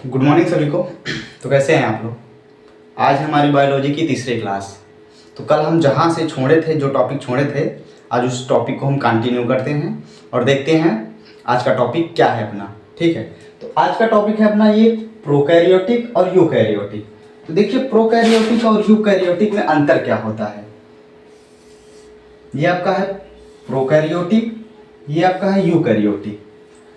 Good morning सभी को। तो कैसे हैं आप लोग। आज हमारी बायोलॉजी की तीसरी क्लास। तो कल हम जहाँ से छोड़े थे, जो टॉपिक छोड़े थे, आज उस टॉपिक को हम कंटिन्यू करते हैं और देखते हैं आज का टॉपिक क्या है अपना। ठीक है, तो आज का टॉपिक है अपना ये प्रोकैरियोटिक और यूकैरियोटिक। तो देखिए, प्रोकैरियोटिक और यूकैरियोटिक में अंतर क्या होता है। ये आपका है प्रोकैरियोटिक, ये आपका है यूकैरियोटिक।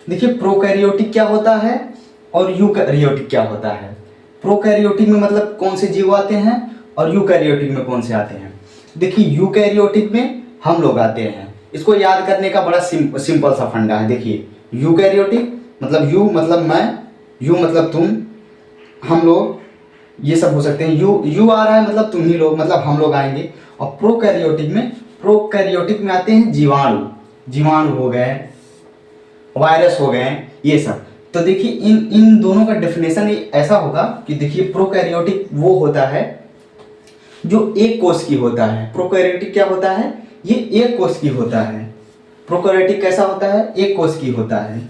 देखिए, प्रोकैरियोटिक क्या होता है और यूकैरियोटिक क्या होता है। प्रोकैरियोटिक में मतलब कौन से जीव आते हैं और यूकैरियोटिक में कौन से आते हैं। देखिए, यूकैरियोटिक में हम लोग आते हैं। इसको याद करने का बड़ा सिंपल सा फंडा है। देखिए, यूकैरियोटिक मतलब यू मतलब मैं, यू मतलब तुम, हम लोग, ये सब हो सकते हैं। यू आ रहा है मतलब तुम ही लोग, मतलब हम लोग आएंगे। और प्रोकैरियोटिक में आते हैं जीवाणु, जीवाणु हो गए, वायरस हो गए, ये सब। तो देखिए, इन इन दोनों का डेफिनेशन ऐसा होगा कि देखिए, प्रोकैरियोटिक वो होता है जो एक कोष की होता है। प्रोकैरियोटिक क्या होता है, ये एक कोष की होता है। प्रोकैरियोटिक कैसा होता है, एक कोष की होता है।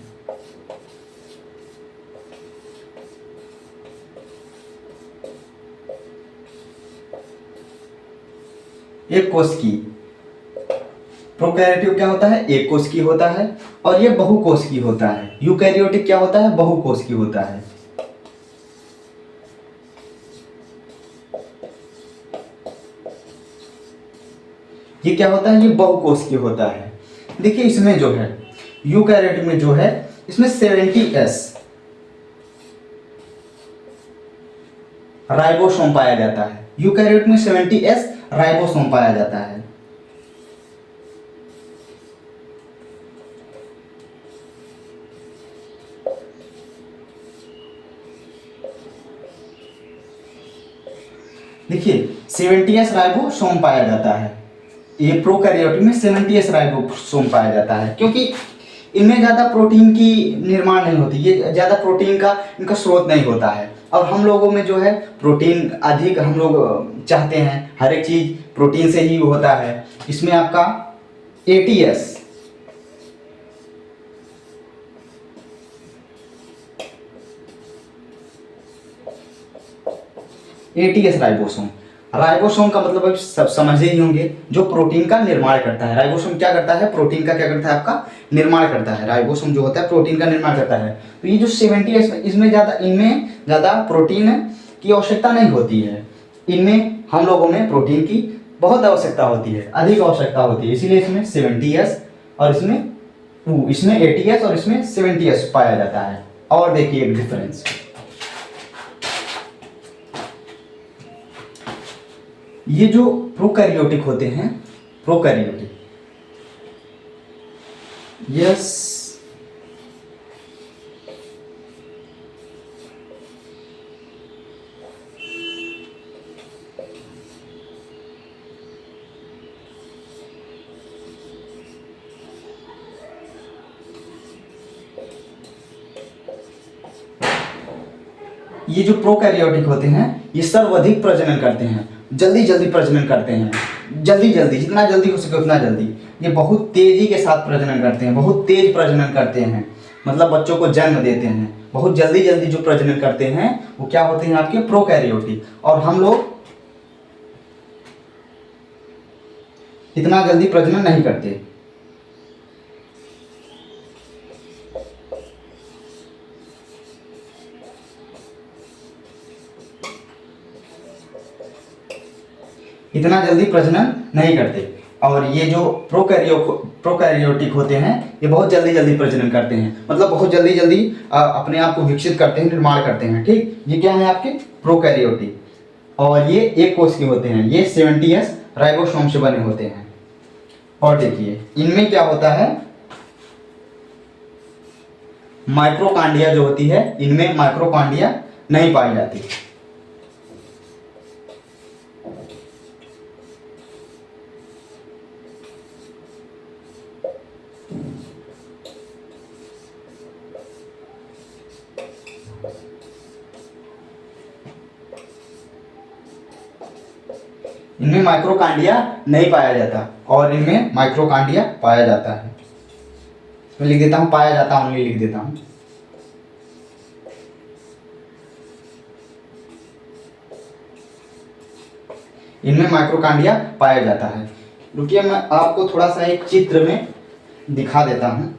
एक कोष की। प्रोकैरियोटिक क्या होता है, एक कोष की होता है और ये बहुकोष की होता है। यूकैरियोटिक क्या होता है, बहुकोष की होता है। ये क्या होता है, ये बहुकोष की होता है। देखिए, इसमें जो है यूकैरियोटिक में जो है, इसमें 70S राइबोसोम पाया जाता है। यूकैरियोटिक में 70S राइबोसोम पाया जाता है। देखिए, 70S राइबोसोम पाया जाता है। ये प्रोकैरियोटिक में 70S राइबोसोम पाया जाता है, क्योंकि इनमें ज़्यादा प्रोटीन की निर्माण नहीं होती, ये ज़्यादा प्रोटीन का इनका स्रोत नहीं होता है। और हम लोगों में जो है प्रोटीन अधिक हम लोग चाहते हैं, हर एक चीज़ प्रोटीन से ही होता है। इसमें आपका ATS, राइबोसोम। राइबोसोम का मतलब आप सब समझ ही होंगे, जो प्रोटीन का निर्माण करता है। राइबोसोम क्या करता है, प्रोटीन का क्या करता है, आपका निर्माण करता है। राइबोसोम जो होता है प्रोटीन का निर्माण करता है। तो ये जो 70S, इनमें ज़्यादा प्रोटीन की आवश्यकता नहीं होती है। इनमें हम लोगों में प्रोटीन की बहुत आवश्यकता होती है, अधिक आवश्यकता होती है, इसीलिए इसमें 70S और इसमें 80S और इसमें 70S पाया जाता है। और देखिए एक डिफरेंस, ये जो प्रोकैरियोटिक होते हैं, प्रोकैरियोटिक, यस, ये जो प्रोकैरियोटिक होते हैं, ये सर्वाधिक प्रजनन करते हैं, जल्दी जल्दी प्रजनन करते हैं, जल्दी जल्दी, जितना जल्दी हो सके उतना जल्दी। ये बहुत तेजी के साथ प्रजनन करते हैं, बहुत तेज प्रजनन करते हैं, मतलब बच्चों को जन्म देते हैं। बहुत जल्दी जल्दी जो प्रजनन करते हैं वो क्या होते हैं, आपके प्रोकैरियोटिक। और हम लोग इतना जल्दी प्रजनन नहीं करते। इतना जल्दी प्रजनन नहीं करते। और ये जो प्रोकैरियोटिक होते हैं, ये बहुत जल्दी जल्दी प्रजनन करते हैं, मतलब बहुत जल्दी जल्दी अपने आप को विकसित करते हैं, निर्माण करते हैं। ठीक, ये क्या है आपके प्रोकैरियोटिक। और ये एक कोष के होते हैं, ये 70S राइबोसोम से बने होते हैं। और देखिए, इनमें क्या होता है, माइक्रोकांडिया जो होती है, इनमें माइक्रोकांडिया नहीं पाई जाती। इनमें माइक्रोकांडिया नहीं पाया जाता और इनमें माइक्रोकांडिया पाया जाता है। मैं लिख देता हूँ, पाया जाता, ओनली लिख देता हूँ। इनमें माइक्रोकांडिया पाया जाता है। रुकिए मैं आपको थोड़ा सा एक चित्र में दिखा देता हूँ।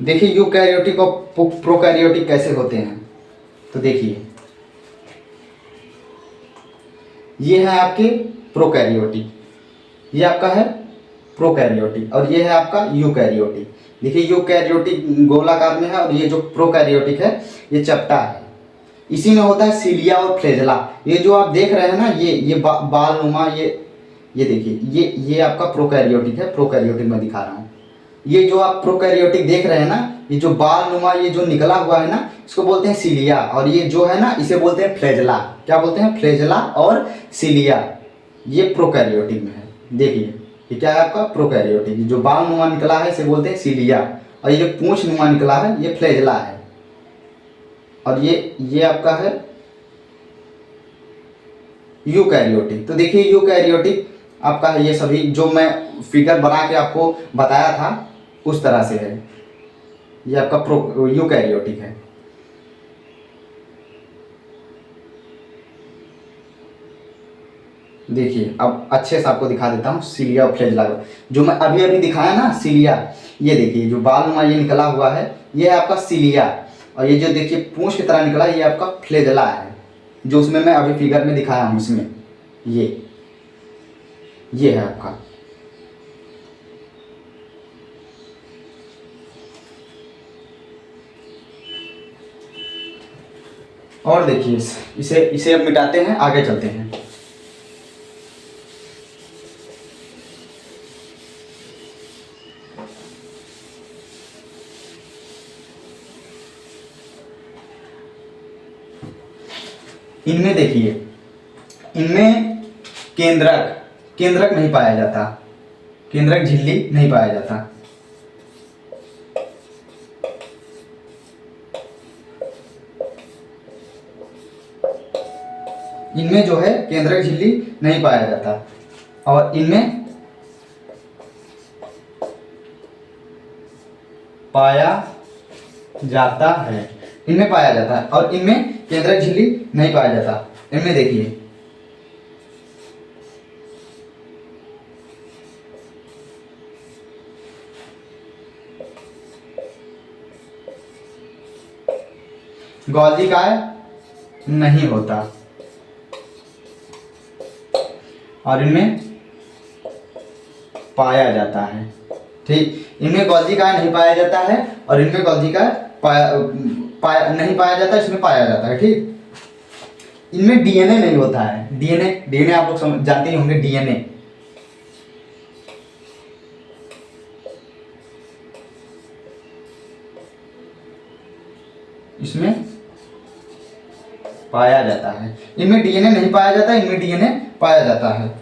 देखिए यूकैरियोटिक और प्रोकैरियोटिक कैसे होते हैं। तो देखिए ये है आपके प्रोकैरियोटिक, ये आपका है प्रोकैरियोटिक, और ये है आपका यूकैरियोटिक। देखिए यूकैरियोटिक गोलाकार में है और ये जो प्रोकैरियोटिक है ये चपटा है। इसी में होता है सीलिया और फ्लैजेला। ये जो आप देख रहे हैं ना, ये बाल नुमा, ये देखिए ये आपका प्रोकैरियोटिक है। प्रोकैरियोटिक मैं दिखा रहा हूँ। ये जो आप प्रोकैरियोटिक देख रहे हैं ना, ये जो बाल नुमा ये जो निकला हुआ है ना, इसको बोलते हैं सीलिया, और ये जो है ना इसे बोलते हैं फ्लैजेला। क्या बोलते हैं? फ्लैजेला और सीलिया। ये प्रोकैरियोटिक में है। देखिए ये क्या है आपका प्रोकैरियोटिक। जो बाल नुमा निकला है इसे बोलते हैं सीलिया, और ये जो पूंछ नुमा निकला है ये फ्लैजेला है। और ये आपका है यूकैरियोटिक। तो देखिए यूकैरियोटिक आपका है, ये सभी जो मैं फिगर बना के आपको बताया था उस तरह से है। ये आपका यूकैरियोटिक है। देखिए अब अच्छे से आपको दिखा देता हूँ सीलिया और फ्लैजेला। जो मैं अभी अभी दिखाया ना सीलिया, ये देखिए जो बाल नुमा ये निकला हुआ है ये है आपका सीलिया, और ये जो देखिए पूंछ की तरह निकला ये आपका फ्लैजेला है, जो उसमें मैं अभी फिगर में दिखाया हूँ। इसमें ये है आपका। और देखिए इसे इसे अब मिटाते हैं, आगे चलते हैं। इनमें देखिए, इनमें केंद्रक नहीं पाया जाता, केंद्रक झिल्ली नहीं पाया जाता। इनमें जो है केंद्रक झिल्ली नहीं पाया जाता, और इनमें पाया जाता है। इनमें पाया जाता है और इनमें केंद्रक झिल्ली नहीं पाया जाता। इनमें देखिए गॉल्जी काय नहीं होता, और इनमें पाया जाता है। ठीक, इनमें गॉल्जी काय नहीं पाया जाता है और इनमें गॉल्जी काय नहीं पाया जाता, इसमें पाया जाता है। ठीक, इनमें डीएनए नहीं होता है। डीएनए आप लोग जानते ही होंगे। डीएनए इसमें पाया जाता है। इनमें डीएनए नहीं पाया जाता, इनमें डीएनए पाया जाता है।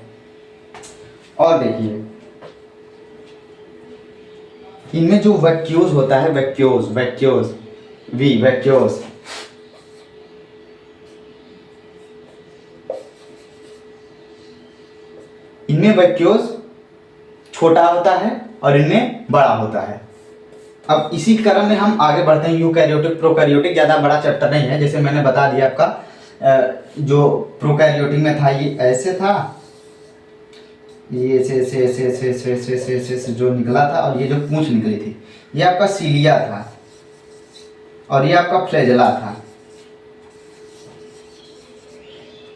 और देखिए इनमें जो वैक्यूज होता है, वैक्यूज इनमें वैक्यूज छोटा होता है और इनमें बड़ा होता है। अब इसी क्रम में हम आगे बढ़ते हैं। यूकैरियोटिक प्रोकैरियोटिक ज़्यादा बड़ा चैप्टर नहीं है, जैसे मैंने बता दिया आपका। जो प्रोकैरियोटिक में था ये ऐसे था, ये ऐसे जो निकला था, और ये जो पूंछ निकली थी ये आपका सीलिया था, और ये आपका फ्लैजेला था।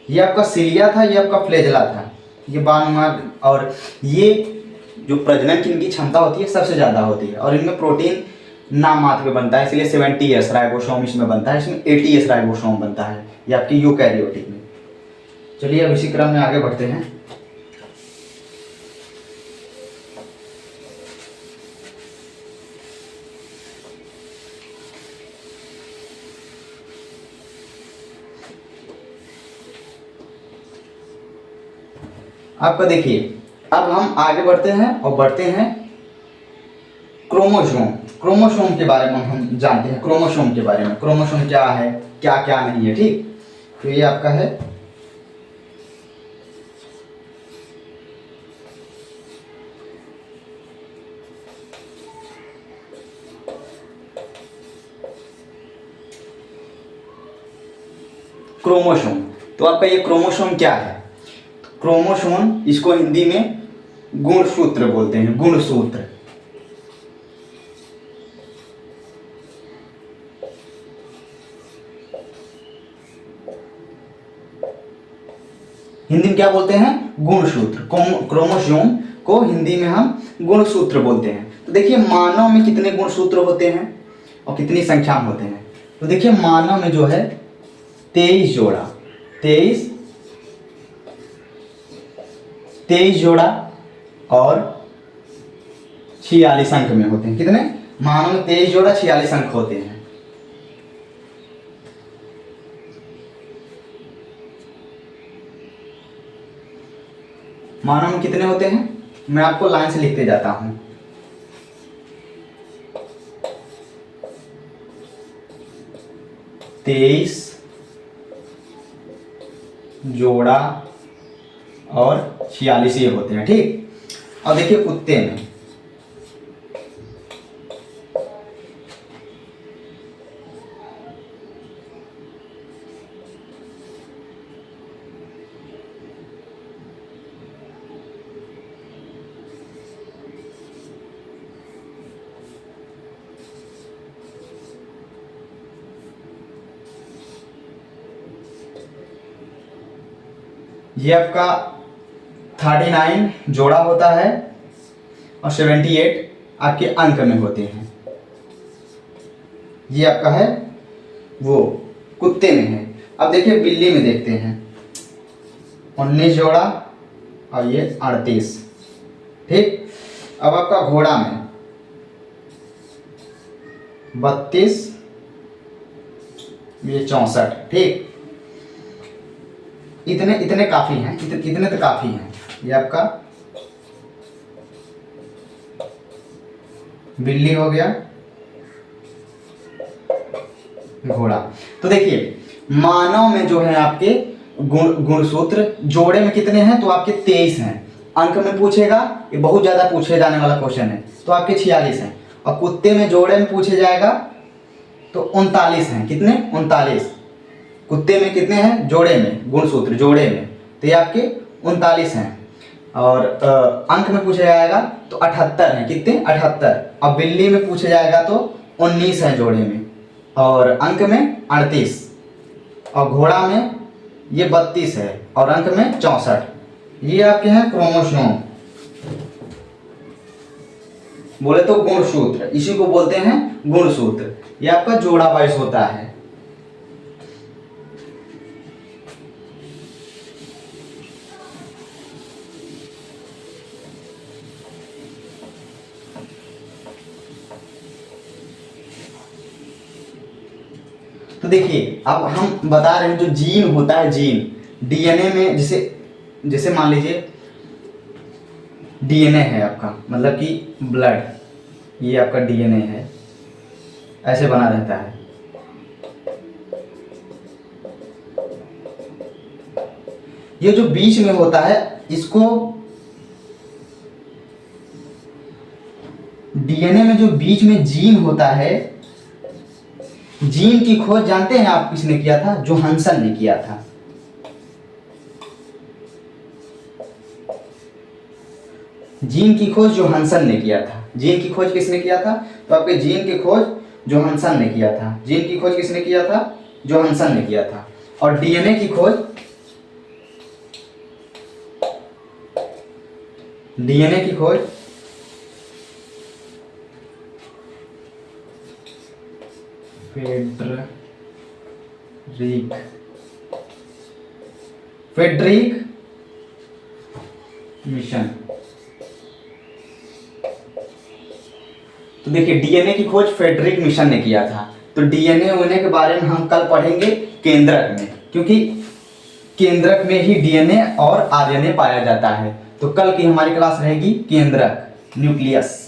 ये आपका सीलिया था, ये आपका फ्लैजेला था। ये बानुमा, और ये जो प्रजनन की इनकी क्षमता होती है सबसे ज़्यादा होती है, और इनमें प्रोटीन नाम मात्र में बनता है, इसलिए 70S राइबोसोम इसमें बनता है, इसमें 80S राइबोसोम बनता है। ये आपकी यूकैरियोटिक में। चलिए अब इसी क्रम में आगे बढ़ते हैं। आपका देखिए अब हम आगे बढ़ते हैं और बढ़ते हैं क्रोमोसोम के बारे में हम जानते हैं। क्रोमोसोम के बारे में, क्रोमोसोम क्या है, क्या क्या नहीं है। ठीक, तो ये आपका है क्रोमोसोम। तो आपका ये क्रोमोसोम क्या है? क्रोमोसोम, इसको हिंदी में गुणसूत्र बोलते हैं, गुणसूत्र। हिंदी में क्या बोलते हैं? गुणसूत्र। क्रोमोसोम को हिंदी में हम गुणसूत्र बोलते हैं। तो देखिए मानव में कितने गुणसूत्र होते हैं और कितनी संख्या में होते हैं? तो देखिए मानव में जो है 23 जोड़ा, 23 जोड़ा और 46 अंक में होते हैं। कितने? मानव में 23 जोड़ा 46 अंक होते हैं। मानव में कितने होते हैं? मैं आपको लाइन से लिखते जाता हूं। 23 जोड़ा और 46 ये होते हैं, ठीक। और देखिए कुत्ते में ये आपका 39 जोड़ा होता है और 78 आपके अंक में होते हैं। ये आपका है वो कुत्ते में है। अब देखिए बिल्ली में देखते हैं 19 जोड़ा और ये 38, ठीक। अब आपका घोड़ा में 32, ये 64, ठीक। इतने इतने काफी हैं, इतने तो काफी हैं। ये आपका बिल्ली हो गया, घोड़ा। तो देखिए मानव में जो है आपके गुणसूत्र जोड़े में कितने हैं? तो आपके 23 हैं। अंक में पूछेगा, ये बहुत ज्यादा पूछे जाने वाला क्वेश्चन है, तो आपके 46 हैं। और कुत्ते में जोड़े में पूछे जाएगा तो 39 हैं। कितने? 39। कुत्ते में कितने हैं? जोड़े में, गुणसूत्र जोड़े में, तो ये आपके 39 हैं। और अंक में पूछा जाएगा तो 78 हैं। कितने? 78। और बिल्ली में पूछा जाएगा तो 19 है जोड़े में और अंक में 38। और घोड़ा में ये 32 है और अंक में 64। ये आपके हैं क्रोमोसोम, बोले तो गुणसूत्र, इसी को बोलते हैं गुणसूत्र। ये आपका जोड़ा वाइज होता है। तो देखिए अब हम बता रहे हैं जो जीन होता है, जीन डीएनए में, जैसे मान लीजिए डीएनए है आपका, मतलब कि ब्लड, ये आपका डीएनए है, ऐसे बना रहता है। ये जो बीच में होता है इसको, डीएनए में जो बीच में जीन होता है, जीन की खोज जानते हैं आप किसने किया था? जोहानसन ने किया था। जीन की खोज जोहानसन ने किया था। जीन की खोज किसने किया था? तो आपके जीन की खोज जोहानसन ने किया था। जीन की खोज किसने किया था? जोहानसन ने किया था। और डीएनए की खोज, डीएनए की खोज फेडरिक मिशन। तो देखिए डीएनए की खोज फेडरिक मिशन ने किया था। तो डीएनए होने के बारे में हम कल पढ़ेंगे केंद्रक में, क्योंकि केंद्रक में ही डीएनए और आरएनए पाया जाता है। तो कल की हमारी क्लास रहेगी केंद्रक, न्यूक्लियस।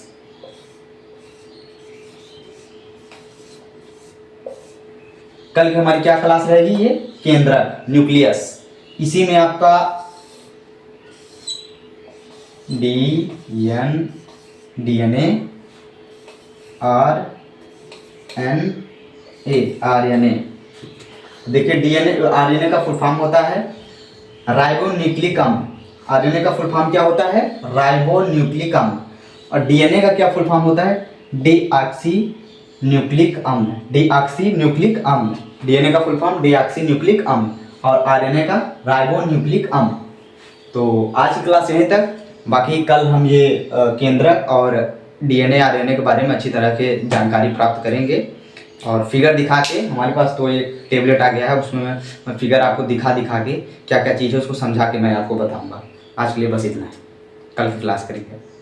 कल की हमारी क्या क्लास रहेगी? ये केंद्रक, न्यूक्लियस। इसी में आपका डीएनए, आरएनए देखिए डीएनए आरएनए का फुल फॉर्म होता है राइबोन्यूक्लिक अम्ल। आरएनए का फुल फॉर्म क्या होता है? राइबोन्यूक्लिक अम्ल। और डीएनए का क्या फुल फॉर्म होता है? डीऑक्सी न्यूक्लिक अम्ल। डीऑक्सी न्यूक्लिक अम्ल, डीएनए का फुल फॉर्म डीऑक्सी न्यूक्लिक अम्ल और आरएनए का राइबोन्यूक्लिक अम्ल। तो आज की क्लास यहीं तक। बाकी कल हम ये केंद्रक और डीएनए आरएनए के बारे में अच्छी तरह के जानकारी प्राप्त करेंगे और फिगर दिखा के, हमारे पास तो एक टेबलेट आ गया है, उसमें मैं फिगर आपको दिखा के क्या क्या चीज़ है उसको समझा के मैं आपको बताऊंगा। आज के लिए बस इतना है, कल की क्लास करेंगे।